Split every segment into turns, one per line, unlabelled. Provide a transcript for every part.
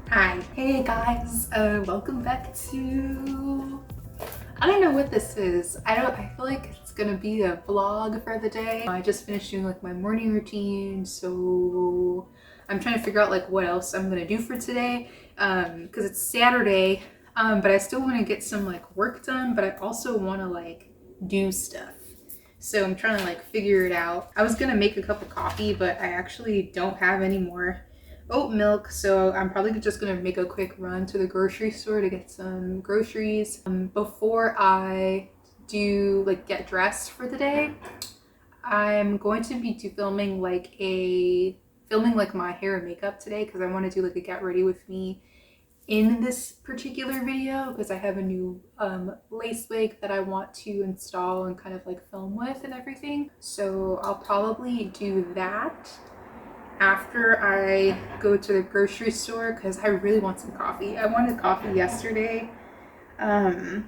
Hi, hey guys, welcome back to, I don't know what this is. I feel like it's gonna be a vlog for the day. I just finished doing like my morning routine, so I'm trying to figure out like what else I'm gonna do for today, because it's Saturday, but I still want to get some like work done, but I also want to like do stuff. So I'm trying to like figure it out. I was gonna make a cup of coffee, but I actually don't have any more oat milk, so I'm probably just gonna make a quick run to the grocery store to get some groceries before I do like get dressed for the day. I'm going to be filming like my hair and makeup today because I want to do like a get ready with me in this particular video because I have a new lace wig that I want to install and kind of like film with and everything. So I'll probably do that after I go to the grocery store because I really want some coffee. I wanted coffee yesterday and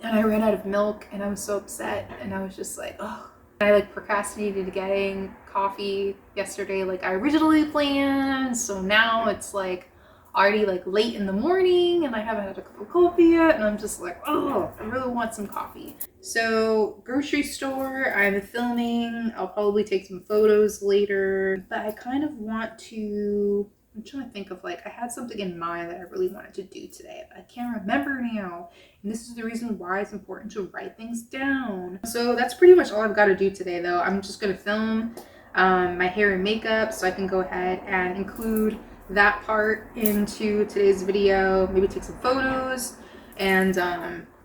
I ran out of milk and I was so upset and I was just like, oh. I like procrastinated getting coffee yesterday like I originally planned, so now it's like already like late in the morning and I haven't had a cup of coffee yet and I'm just like, oh, I really want some coffee. So grocery store, I'm filming, I'll probably take some photos later, but I kind of want to, I'm trying to think of like, I had something in mind that I really wanted to do today, but I can't remember now. And this is the reason why it's important to write things down. So that's pretty much all I've got to do today though. I'm just gonna film my hair and makeup so I can go ahead and include that part into today's video, maybe take some photos, and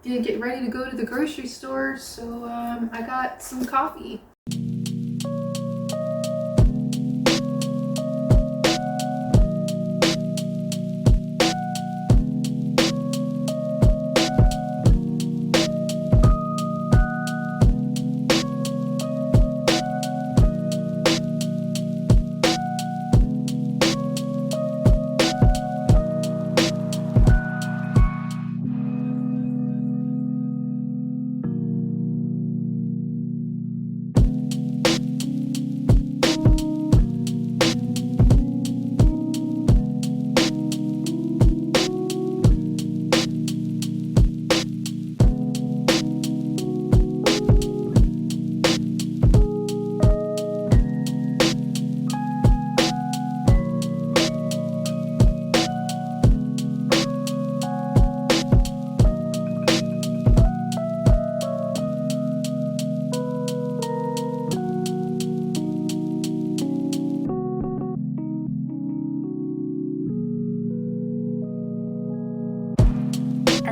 get ready to go to the grocery store. So I got some coffee.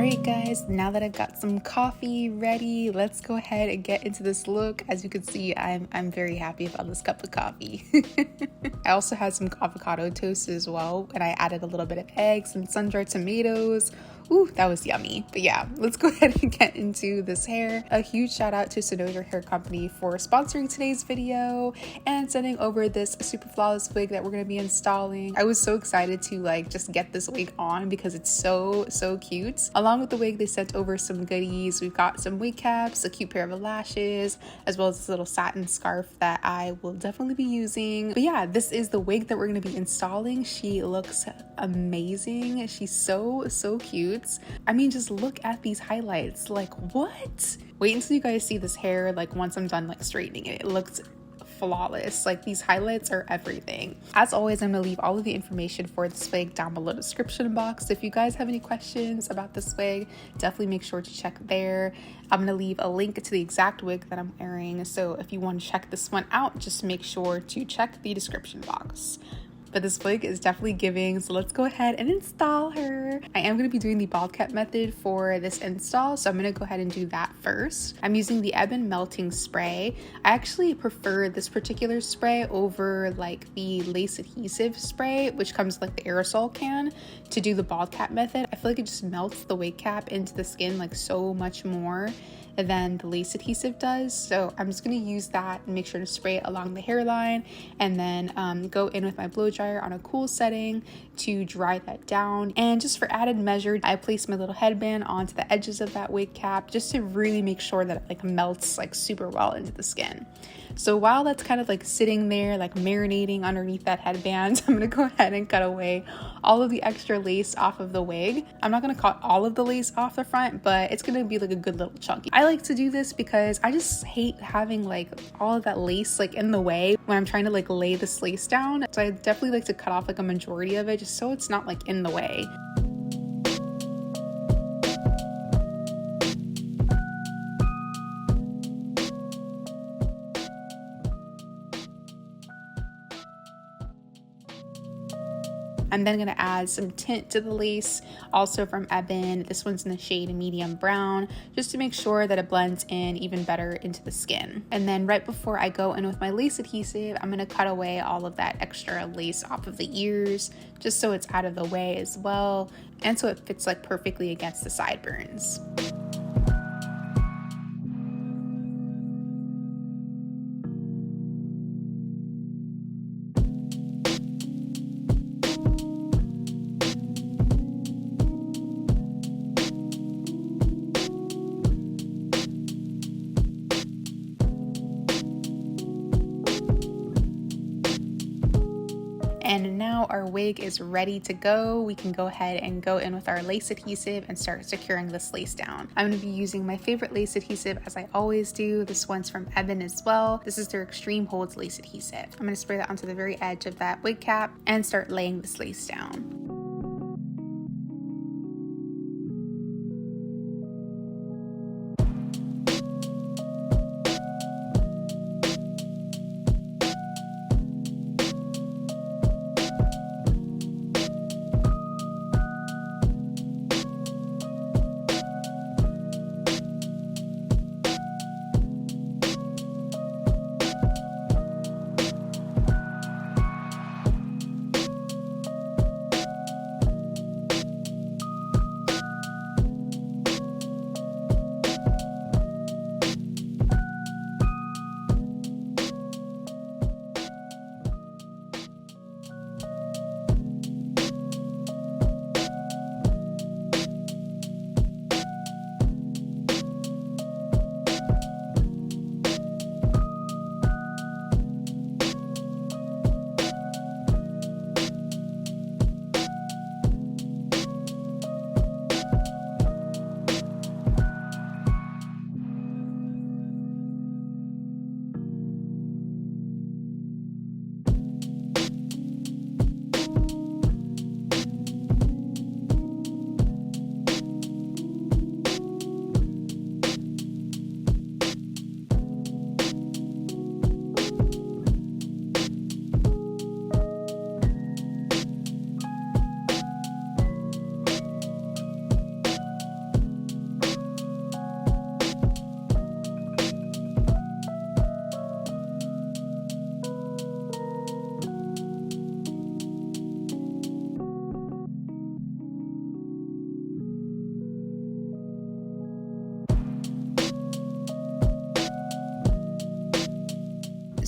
Alright guys, now that I've got some coffee ready, let's go ahead and get into this look. As you can see, I'm very happy about this cup of coffee. I also had some avocado toast as well, and I added a little bit of eggs and sun-dried tomatoes. Ooh, that was yummy. But yeah, let's go ahead and get into this hair. A huge shout out to Cynosure Hair Company for sponsoring today's video and sending over this super flawless wig that we're gonna be installing. I was so excited to just get this wig on because it's so cute. Along with the wig, they sent over some goodies. We've got some wig caps, a cute pair of lashes, as well as this little satin scarf that I will definitely be using. But yeah, this is the wig that we're gonna be installing. She looks amazing. She's so cute. I mean, just look at these highlights. Like, what? Wait until you guys see this hair once I'm done straightening it. It looks flawless. These highlights are everything. As always, I'm gonna leave all of the information for this wig down below the description box. If you guys have any questions about this wig, definitely make sure to check there. I'm gonna leave a link to the exact wig that I'm wearing, so if you want to check this one out, just make sure to check the description box. But this wig is definitely giving, so let's go ahead and install her. I am going to be doing the bald cap method for this install, so I'm going to go ahead and do that first. I'm using the Ebin melting spray. I actually prefer this particular spray over the lace adhesive spray, which comes the aerosol can, to do the bald cap method. I feel like it just melts the wig cap into the skin so much more than the lace adhesive does. So I'm just going to use that and make sure to spray it along the hairline, and then go in with my blow dryer on a cool setting to dry that down. And just for added measure, I place my little headband onto the edges of that wig cap just to really make sure that it melts super well into the skin. So while that's kind of sitting there marinating underneath that headband, I'm gonna go ahead and cut away all of the extra lace off of the wig. I'm not gonna cut all of the lace off the front, but it's gonna be a good little chunky. I like to do this because I just hate having all of that lace in the way when I'm trying to lay this lace down. So I definitely like to cut off a majority of it just so it's not in the way. I'm then going to add some tint to the lace, also from Ebin. This one's in the shade medium brown, just to make sure that it blends in even better into the skin. And then right before I go in with my lace adhesive, I'm going to cut away all of that extra lace off of the ears, just so it's out of the way as well, and so it fits perfectly against the sideburns. And now our wig is ready to go. We can go ahead and go in with our lace adhesive and start securing this lace down. I'm going to be using my favorite lace adhesive, as I always do. This one's from Ebin as well. This is their Extreme Holds lace adhesive. I'm going to spray that onto the very edge of that wig cap and start laying this lace down.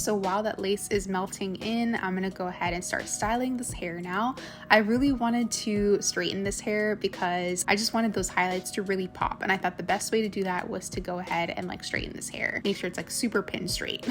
So while that lace is melting in, I'm gonna go ahead and start styling this hair now. I really wanted to straighten this hair because I just wanted those highlights to really pop, and I thought the best way to do that was to go ahead and like straighten this hair. Make sure it's like super pin straight.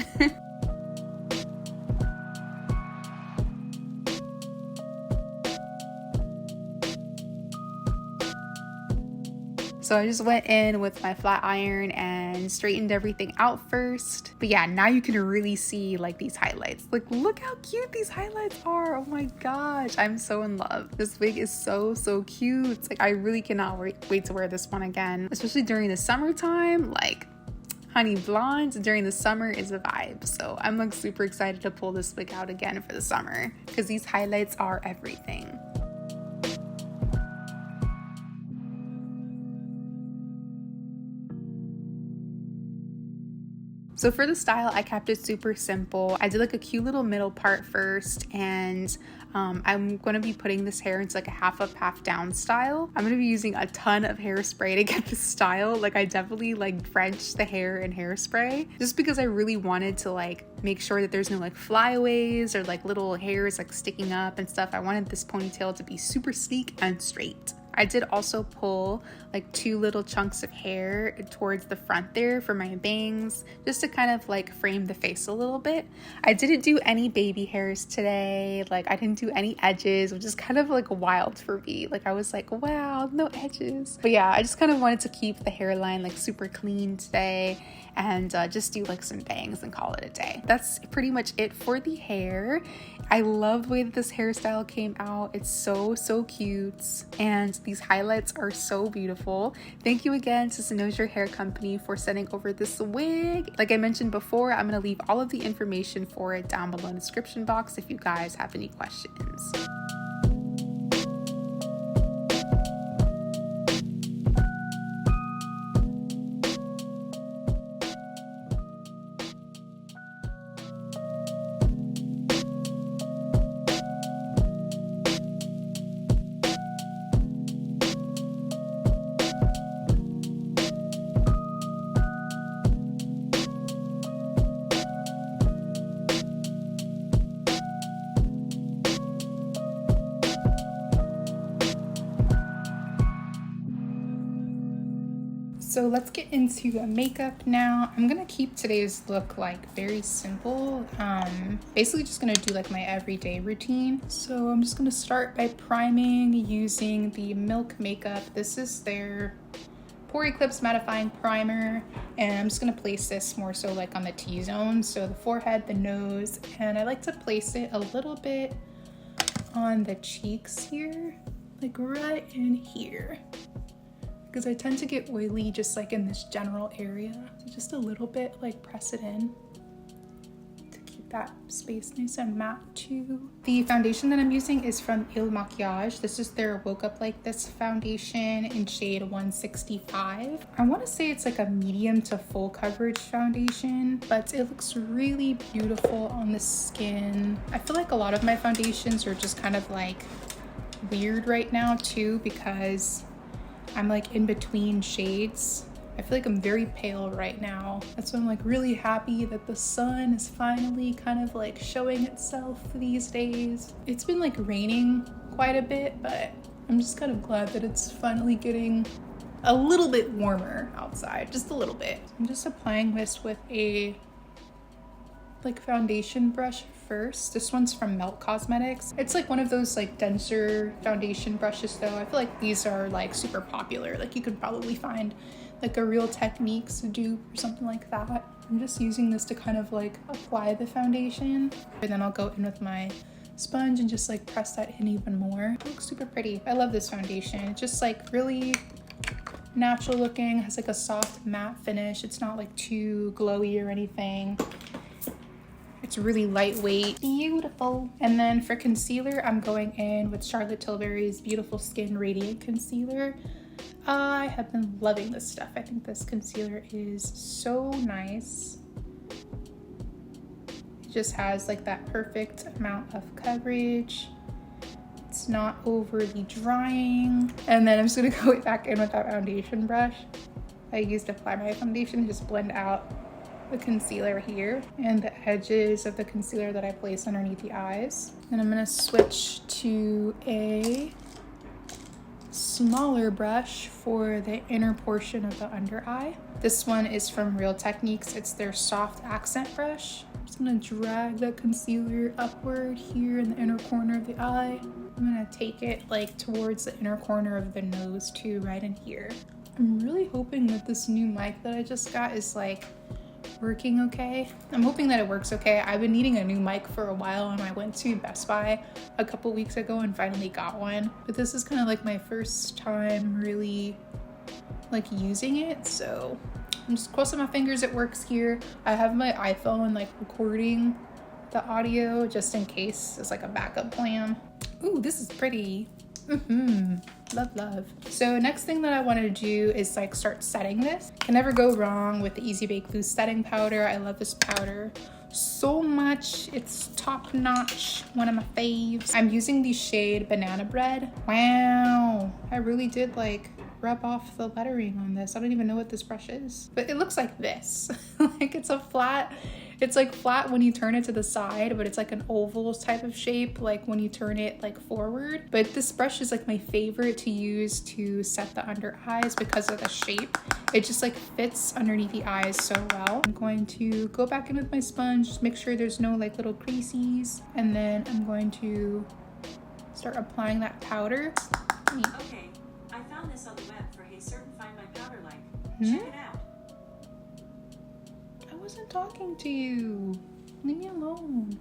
So I just went in with my flat iron and straightened everything out first. But yeah, now you can really see like these highlights. Like, look how cute these highlights are. Oh my gosh, I'm so in love. This wig is so cute. Like, I really cannot wait to wear this one again, especially during the summertime. Like, honey, blonde during the summer is a vibe. So I'm like super excited to pull this wig out again for the summer because these highlights are everything. So for the style, I kept it super simple. I did like a cute little middle part first, and I'm going to be putting this hair into like a half up, half down style. I'm going to be using a ton of hairspray to get this style. Like, I definitely like drenched the hair in hairspray just because I really wanted to like make sure that there's no like flyaways or like little hairs like sticking up and stuff. I wanted this ponytail to be super sleek and straight. I did also pull like 2 little chunks of hair towards the front there for my bangs, just to kind of like frame the face a little bit. I didn't do any baby hairs today. Like, I didn't do any edges, which is kind of like wild for me. Like, I was like, wow, no edges. But yeah, I just kind of wanted to keep the hairline like super clean today and just do like some bangs and call it a day. That's pretty much it for the hair. I love the way that this hairstyle came out. It's so cute, and these highlights are so beautiful. Thank you again to Cynosure Hair Company for sending over this wig. Like I mentioned before, I'm gonna leave all of the information for it down below in the description box if you guys have any questions. So let's get into makeup now. I'm gonna keep today's look like very simple. Basically just gonna do like my everyday routine. So I'm just gonna start by priming using the Milk Makeup. This is their Pore Eclipse Mattifying Primer, and I'm just gonna place this more so like on the T-zone, so the forehead, the nose, and I like to place it a little bit on the cheeks here, like right in here, because I tend to get oily just like in this general area. So just a little bit, like press it in to keep that space nice and matte too. The foundation that I'm using is from Il Makiage. This is their Woke Up Like This foundation in shade 165. I want to say it's like a medium to full coverage foundation, but it looks really beautiful on the skin. I feel like a lot of my foundations are just kind of like weird right now too, because I'm like in between shades. I feel like I'm very pale right now. That's why I'm like really happy that the sun is finally kind of like showing itself these days. It's been like raining quite a bit, but I'm just kind of glad that it's finally getting a little bit warmer outside, just a little bit. I'm just applying this with a like foundation brush first. This one's from Melt Cosmetics. It's like one of those like denser foundation brushes though. I feel like these are like super popular. Like you could probably find like a Real Techniques dupe or something like that. I'm just using this to kind of like apply the foundation, and then I'll go in with my sponge and just like press that in even more. It looks super pretty. I love this foundation. It's just like really natural looking, has like a soft matte finish. It's not like too glowy or anything. It's really lightweight, beautiful. And then for concealer, I'm going in with Charlotte Tilbury's Beautiful Skin Radiant Concealer. I have been loving this stuff. I think this concealer is so nice. It just has like that perfect amount of coverage. It's not overly drying. And then I'm just gonna go back in with that foundation brush I used to apply my foundation, just blend out the concealer here and the edges of the concealer that I place underneath the eyes. And I'm gonna switch to a smaller brush for the inner portion of the under eye. This one is from Real Techniques. It's their soft accent brush. I'm just gonna drag the concealer upward here in the inner corner of the eye. I'm gonna take it like towards the inner corner of the nose too, right in here. I'm really hoping that this new mic that I just got is like working okay. I'm hoping that it works okay. I've been needing a new mic for a while, and I went to Best Buy a couple weeks ago and finally got one. But this is kind of like my first time really like using it, so I'm just crossing my fingers it works here. I have my iPhone like recording the audio just in case as like a backup plan. Ooh, this is pretty. Love. So next thing that I want to do is like start setting this. Can never go wrong with the Easy Bake Loose setting powder. I love this powder so much. It's top notch, one of my faves. I'm using the shade Banana Bread. Wow, I really did like rub off the lettering on this. I don't even know what this brush is, but it looks like this. Like it's like flat when you turn it to the side, but it's like an oval type of shape, like when you turn it like forward. But this brush is like my favorite to use to set the under eyes because of the shape. It just like fits underneath the eyes so well. I'm going to go back in with my sponge, just make sure there's no like little creases. And then I'm going to start applying that powder.
Okay, I found this on the web for a certain Find My Powder like. Check it out.
I wasn't talking to you. Leave me alone.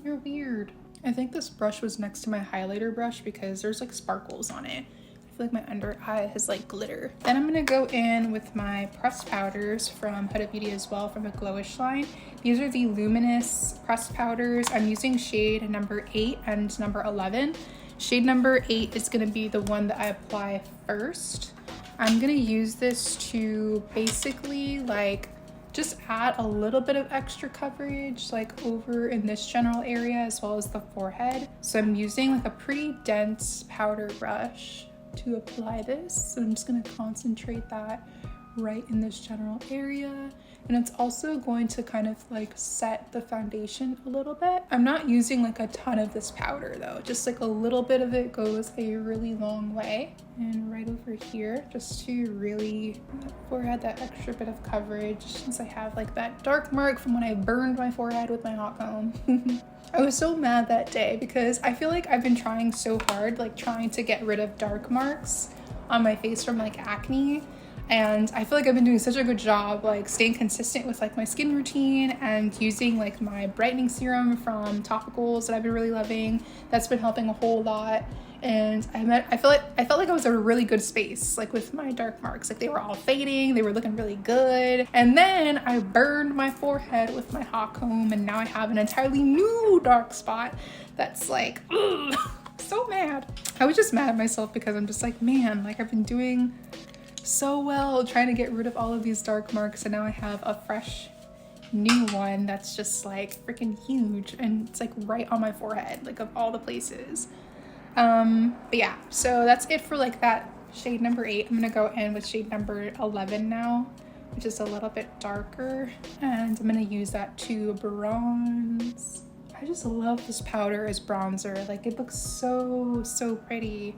You're weird. I think this brush was next to my highlighter brush because there's like sparkles on it. I feel like my under eye has like glitter. Then I'm gonna go in with my pressed powders from Huda Beauty as well, from the Glowish line. These are the Luminous pressed powders. I'm using shade number 8 and number 11. Shade number 8 is gonna be the one that I apply first. I'm gonna use this to basically like just add a little bit of extra coverage like over in this general area as well as the forehead. So I'm using like a pretty dense powder brush to apply this. So I'm just gonna concentrate that right in this general area. And it's also going to kind of like set the foundation a little bit. I'm not using like a ton of this powder though. Just like a little bit of it goes a really long way. And right over here, just to really forehead that extra bit of coverage, since I have like that dark mark from when I burned my forehead with my hot comb. I was so mad that day because I feel like I've been trying so hard, like trying to get rid of dark marks on my face from like acne. And I feel like I've been doing such a good job like staying consistent with like my skin routine and using like my brightening serum from Topicals that I've been really loving. That's been helping a whole lot. And I felt like I was at a really good space like with my dark marks. Like they were all fading, they were looking really good. And then I burned my forehead with my hot comb and now I have an entirely new dark spot that's like, ugh, so mad. I was just mad at myself because I'm just like, man, like I've been doing so well trying to get rid of all of these dark marks, and now I have a fresh new one that's just like freaking huge, and it's like right on my forehead, like of all the places. But yeah, so that's it for like that shade number 8. I'm gonna go in with shade number 11 now, which is a little bit darker, and I'm gonna use that to bronze. I just love this powder as bronzer. Like it looks so pretty.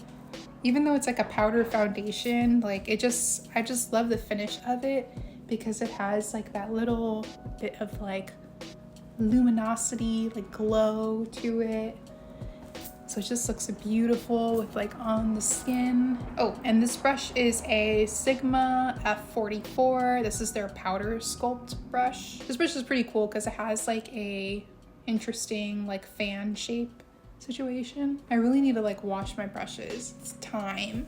Even though it's like a powder foundation, like I just love the finish of it because it has like that little bit of like luminosity, like glow to it. So it just looks beautiful with like on the skin. Oh, and this brush is a Sigma F44. This is their powder sculpt brush. This brush is pretty cool because it has like a interesting like fan shape situation. I really need to like wash my brushes. It's time.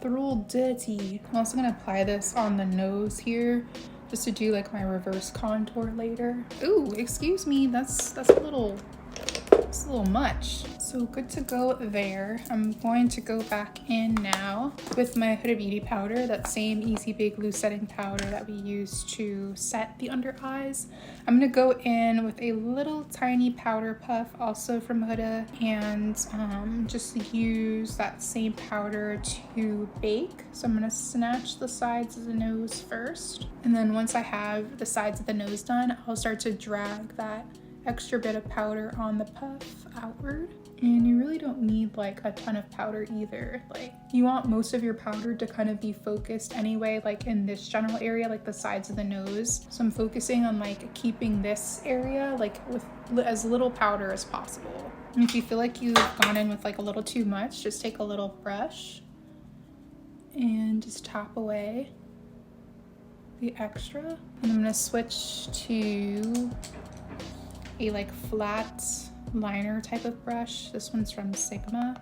They're all dirty. I'm also gonna apply this on the nose here just to do like my reverse contour later. Ooh, excuse me, that's a little It's a little much. So good to go there. I'm going to go back in now with my Huda Beauty powder, that same Easy Big Glue setting powder that we use to set the under eyes. I'm gonna go in with a little tiny powder puff, also from Huda, and just use that same powder to bake. So I'm gonna snatch the sides of the nose first. And then once I have the sides of the nose done, I'll start to drag that extra bit of powder on the puff outward. And you really don't need like a ton of powder either. Like you want most of your powder to kind of be focused anyway, like in this general area, like the sides of the nose. So I'm focusing on like keeping this area like with as little powder as possible. And if you feel like you've gone in with like a little too much, just take a little brush and just tap away the extra. And I'm gonna switch to a like flat liner type of brush. This one's from Sigma.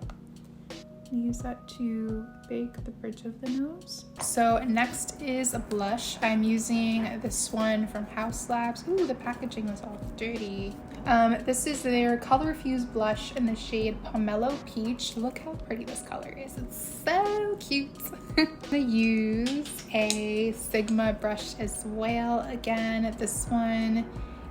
Use that to bake the bridge of the nose. So next is a blush. I'm using this one from House Labs. Ooh, the packaging was all dirty. This is their Color Fuse blush in the shade Pomelo Peach. Look how pretty this color is. It's so cute. I'm gonna use a Sigma brush as well. Again, this one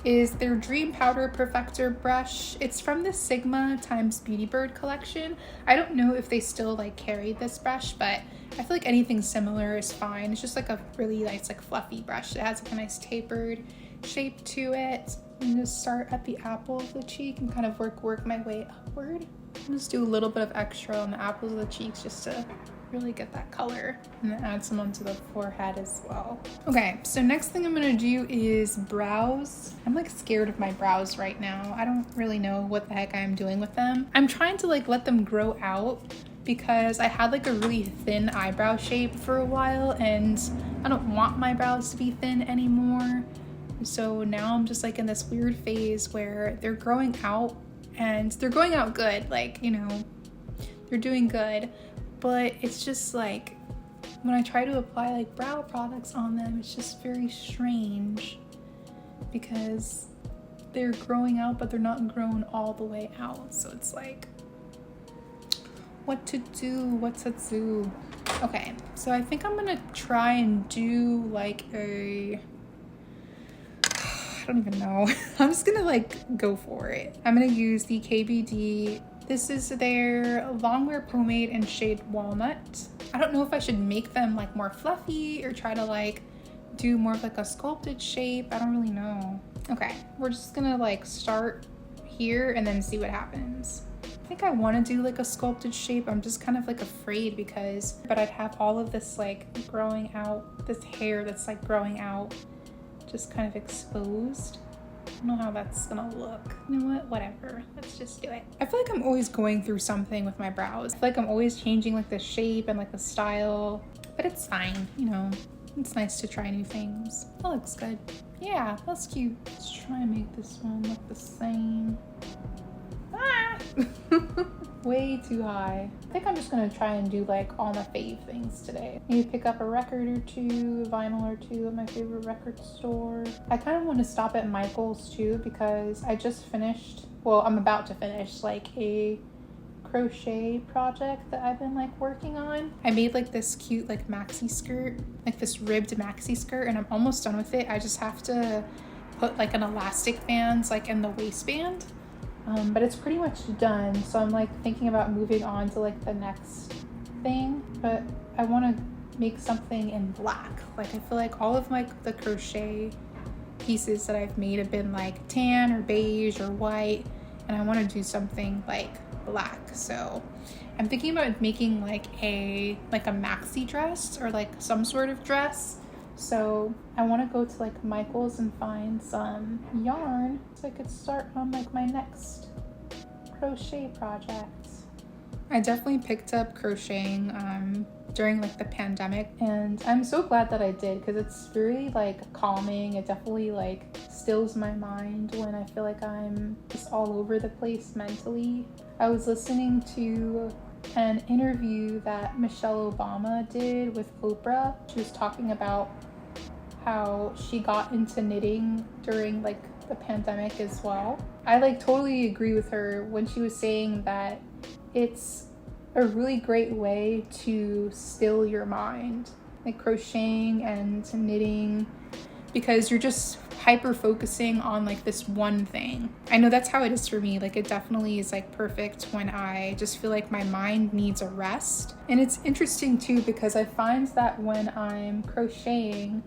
is their Dream Powder Perfector brush. It's from the Sigma times Beauty Bird collection. I don't know if they still like carry this brush, but I feel like anything similar is fine. It's just like a really nice like fluffy brush. It has like a nice tapered shape to it. I'm gonna start at the apple of the cheek and kind of work my way upward. I'll just do a little bit of extra on the apples of the cheeks just to really get that color, and then add some onto the forehead as well. Okay, so next thing I'm gonna do is brows. I'm like scared of my brows right now. I don't really know what the heck I'm doing with them. I'm trying to like let them grow out because I had like a really thin eyebrow shape for a while and I don't want my brows to be thin anymore. So now I'm just like in this weird phase where they're growing out and they're growing out good, like, you know, they're doing good. But it's just like, when I try to apply like brow products on them, it's just very strange because they're growing out, but they're not grown all the way out. So it's like, what to do? Okay, so I think I'm gonna try and do like I don't even know. I'm just gonna like go for it. I'm gonna use the KBD. This is their Longwear Pomade in shade Walnut. I don't know if I should make them like more fluffy or try to like do more of like a sculpted shape. I don't really know. Okay, we're just gonna like start here and then see what happens. I think I want to do like a sculpted shape. I'm just kind of like afraid but I'd have all of this like growing out, this hair that's like growing out, just kind of exposed. I don't know how that's gonna look. You know what? Whatever. Let's just do it. I feel like I'm always going through something with my brows. I feel like I'm always changing like the shape and like the style, but it's fine, you know. It's nice to try new things. That looks good. Yeah, that's cute. Let's try and make this one look the same. Ah! Way too high. I think I'm just gonna try and do like all my fave things today. Maybe pick up a record or two, vinyl or two at my favorite record store. I kind of want to stop at Michael's too because I just finished, well, I'm about to finish like a crochet project that I've been like working on. I made like this cute like maxi skirt, like this ribbed maxi skirt, and I'm almost done with it. I just have to put like an elastic band like in the waistband. But it's pretty much done, so I'm like thinking about moving on to like the next thing, but I want to make something in black. Like I feel like all of like the crochet pieces that I've made have been like tan or beige or white, and I want to do something like black. So I'm thinking about making like a maxi dress or like some sort of dress. So I want to go to like Michael's and find some yarn so I could start on like my next crochet project. I definitely picked up crocheting during like the pandemic, and I'm so glad that I did because it's very like calming. It definitely like stills my mind when I feel like I'm just all over the place mentally. I was listening to an interview that Michelle Obama did with Oprah. She was talking about how she got into knitting during like the pandemic as well. I like totally agree with her when she was saying that it's a really great way to still your mind, like crocheting and knitting, because you're just hyper focusing on like this one thing. I know that's how it is for me. Like it definitely is like perfect when I just feel like my mind needs a rest. And it's interesting too, because I find that when I'm crocheting,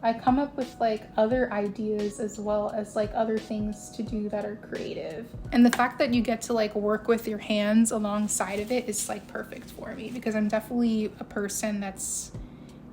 I come up with like other ideas as well as like other things to do that are creative. And the fact that you get to like work with your hands alongside of it is like perfect for me, because I'm definitely a person that's,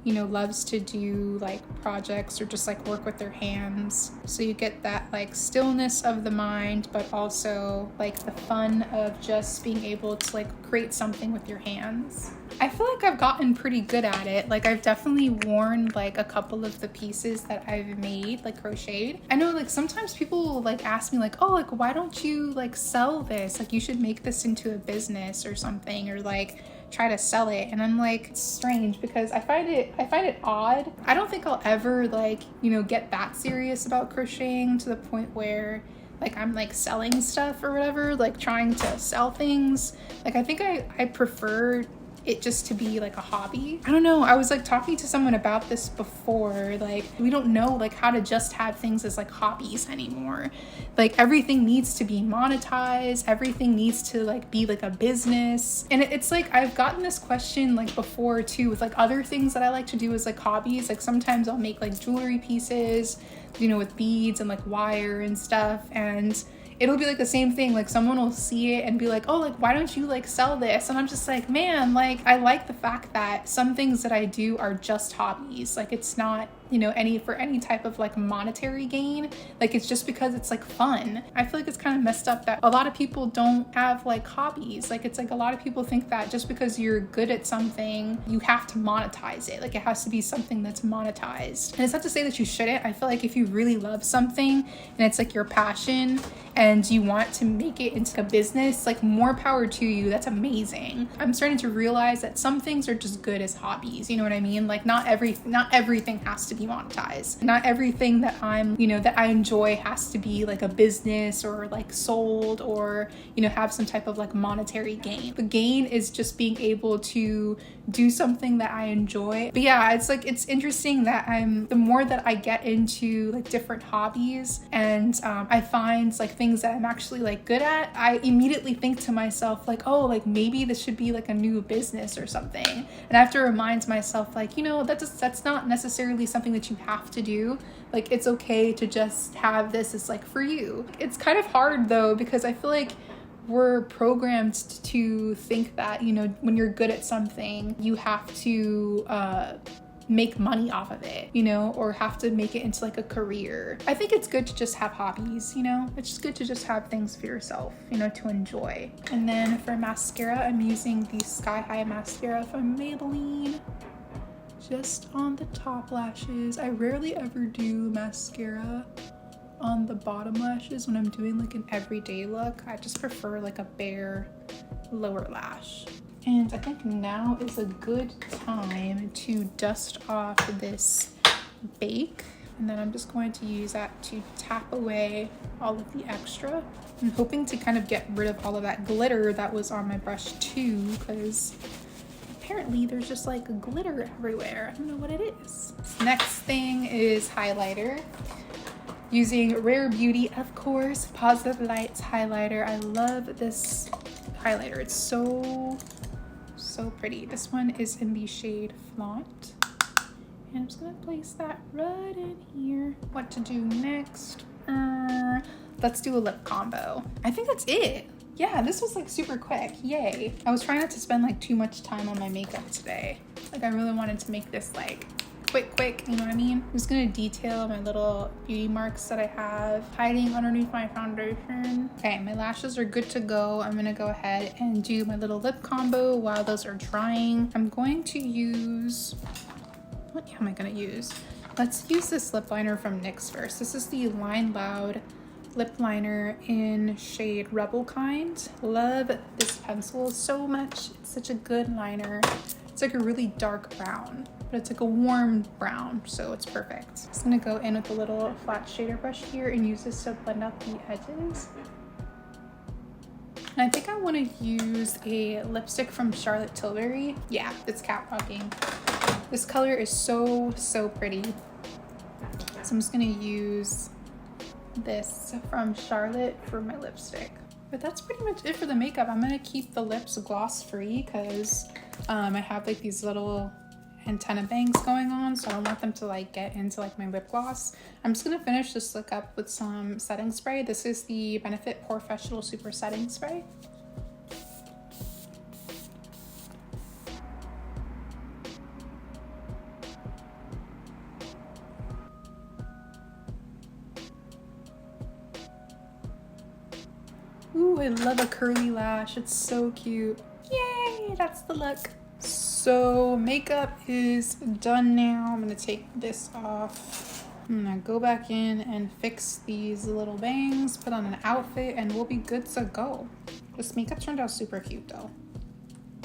you know, loves to do like projects or just like work with their hands. So you get that like stillness of the mind, but also like the fun of just being able to like create something with your hands. I feel like I've gotten pretty good at it. Like I've definitely worn like a couple of the pieces that I've made, like crocheted. I know like sometimes people will like ask me like, oh, like why don't you like sell this? Like you should make this into a business or something, or like try to sell it. And I'm like, it's strange because I find it odd. I don't think I'll ever like, you know, get that serious about crocheting to the point where like I'm like selling stuff or whatever, like trying to sell things. Like I think I prefer it just to be like a hobby. I don't know. I was like talking to someone about this before. Like we don't know like how to just have things as like hobbies anymore. Like everything needs to be monetized. Everything needs to like be like a business. And it's like I've gotten this question like before too with like other things that I like to do as like hobbies. Like sometimes I'll make like jewelry pieces, you know, with beads and like wire and stuff, and it'll be like the same thing. Like someone will see it and be like, oh, like why don't you like sell this? And I'm just like, man, like I like the fact that some things that I do are just hobbies. Like it's not, you know, for any type of like monetary gain. Like it's just because it's like fun. I feel like it's kind of messed up that a lot of people don't have like hobbies. Like it's like a lot of people think that just because you're good at something, you have to monetize it. Like it has to be something that's monetized. And it's not to say that you shouldn't. I feel like if you really love something and it's like your passion and you want to make it into a business, like more power to you. That's amazing. I'm starting to realize that some things are just good as hobbies. You know what I mean? Like not everything has to be monetized. Not everything that that I enjoy has to be like a business or like sold or, you know, have some type of like monetary gain. The gain is just being able to do something that I enjoy. But yeah, it's like, it's interesting that the more that I get into like different hobbies and I find like things that I'm actually like good at, I immediately think to myself like, oh, like maybe this should be like a new business or something. And I have to remind myself like, you know, that's not necessarily something that you have to do. Like it's okay to just have this as like for you. It's kind of hard though, because I feel like we're programmed to think that, you know, when you're good at something, you have to make money off of it, you know, or have to make it into like a career. I think it's good to just have hobbies, you know? It's just good to just have things for yourself, you know, to enjoy. And then for mascara, I'm using the Sky High mascara from Maybelline, just on the top lashes. I rarely ever do mascara on the bottom lashes when I'm doing like an everyday look. I just prefer like a bare lower lash. And I think now is a good time to dust off this bake. And then I'm just going to use that to tap away all of the extra. I'm hoping to kind of get rid of all of that glitter that was on my brush too, because apparently there's just like a glitter everywhere. I don't know what it is. Next thing is highlighter. Using Rare Beauty, of course, Positive Lights highlighter. I love this highlighter. It's so pretty. This one is in the shade Flaunt. And I'm just gonna place that right in here. What to do next? Let's do a lip combo. I think that's it. Yeah, this was like super quick. Yay. I was trying not to spend like too much time on my makeup today. Like I really wanted to make this like quick, you know what I mean? I'm just gonna detail my little beauty marks that I have hiding underneath my foundation. Okay, my lashes are good to go. I'm gonna go ahead and do my little lip combo while those are drying. I'm going to use, what am I gonna use? Let's use this lip liner from NYX first. This is the Line Loud lip liner in shade Rebel Kind. Love this pencil so much. It's such a good liner. It's like a really dark brown, but it's like a warm brown, so it's perfect. I'm just gonna go in with a little flat shader brush here and use this to blend out the edges. And I think I want to use a lipstick from Charlotte Tilbury. Yeah, it's catwalking. This color is so pretty. So I'm just gonna use this from Charlotte for my lipstick. But that's pretty much it for the makeup. I'm gonna keep the lips gloss free because I have like these little antenna bangs going on, so I don't want them to like get into like my lip gloss. I'm just gonna finish this look up with some setting spray. This is the Benefit Professional Super Setting Spray. Ooh, I love a curly lash. It's so cute. Yay, that's the look. So makeup is done now. I'm gonna take this off. I'm gonna go back in and fix these little bangs, put on an outfit, and we'll be good to go. This makeup turned out super cute though.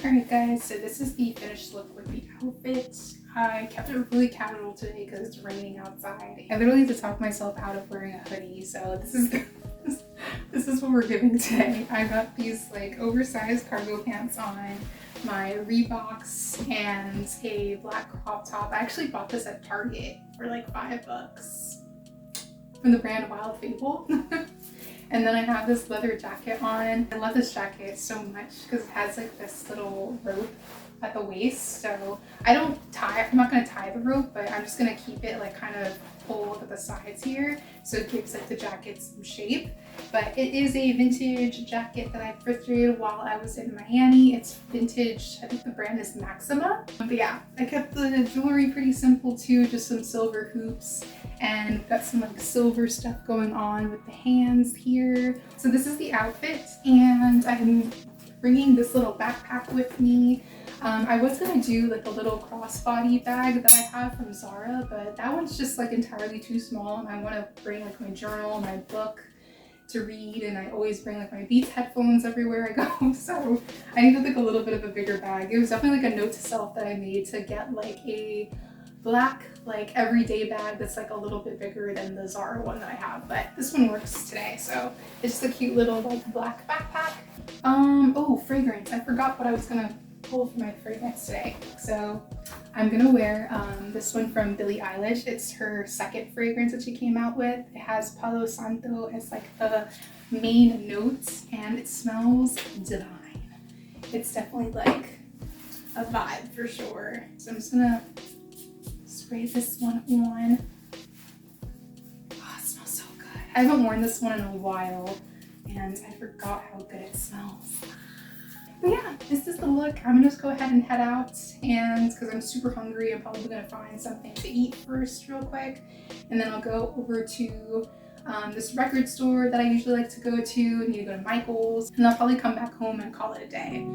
Alright guys, so this is the finished look with the outfit. I kept it really casual today because it's raining outside. I literally had to talk myself out of wearing a hoodie, so this is what we're giving today. I got these like oversized cargo pants on, my Reeboks, and a black crop top. I actually bought this at Target for like $5 from the brand Wild Fable. And then I have this leather jacket on. I love this jacket so much because it has like this little rope at the waist. So I'm not gonna tie the rope, but I'm just gonna keep it like kind of pulled at the sides here, so it gives like the jacket some shape. But it is a vintage jacket that I thrifted while I was in Miami. It's vintage, I think the brand is Maxima. But yeah, I kept the jewelry pretty simple too, just some silver hoops, and got some like silver stuff going on with the hands here. So this is the outfit, and I'm bringing this little backpack with me. I was gonna do like a little crossbody bag that I have from Zara, but that one's just like entirely too small, and I want to bring like my journal, my book to read, and I always bring like my Beats headphones everywhere I go, so I needed like a little bit of a bigger bag. It was definitely like a note to self that I made to get like a black like everyday bag that's like a little bit bigger than the Zara one that I have, but this one works today. So it's just a cute little like black backpack. Oh, fragrance. I forgot what I was gonna pull for my fragrance today. So I'm gonna wear this one from Billie Eilish. It's her second fragrance that she came out with. It has Palo Santo as like the main notes, and it smells divine. It's definitely like a vibe for sure. So I'm just gonna spray this one on. Oh, it smells so good. I haven't worn this one in a while, and I forgot how good it smells. But yeah, this is the look. I'm gonna just go ahead and head out, and because I'm super hungry, I'm probably gonna find something to eat first real quick, and then I'll go over to this record store that I usually like to go to. I need to go to Michael's, and I'll probably come back home and call it a day.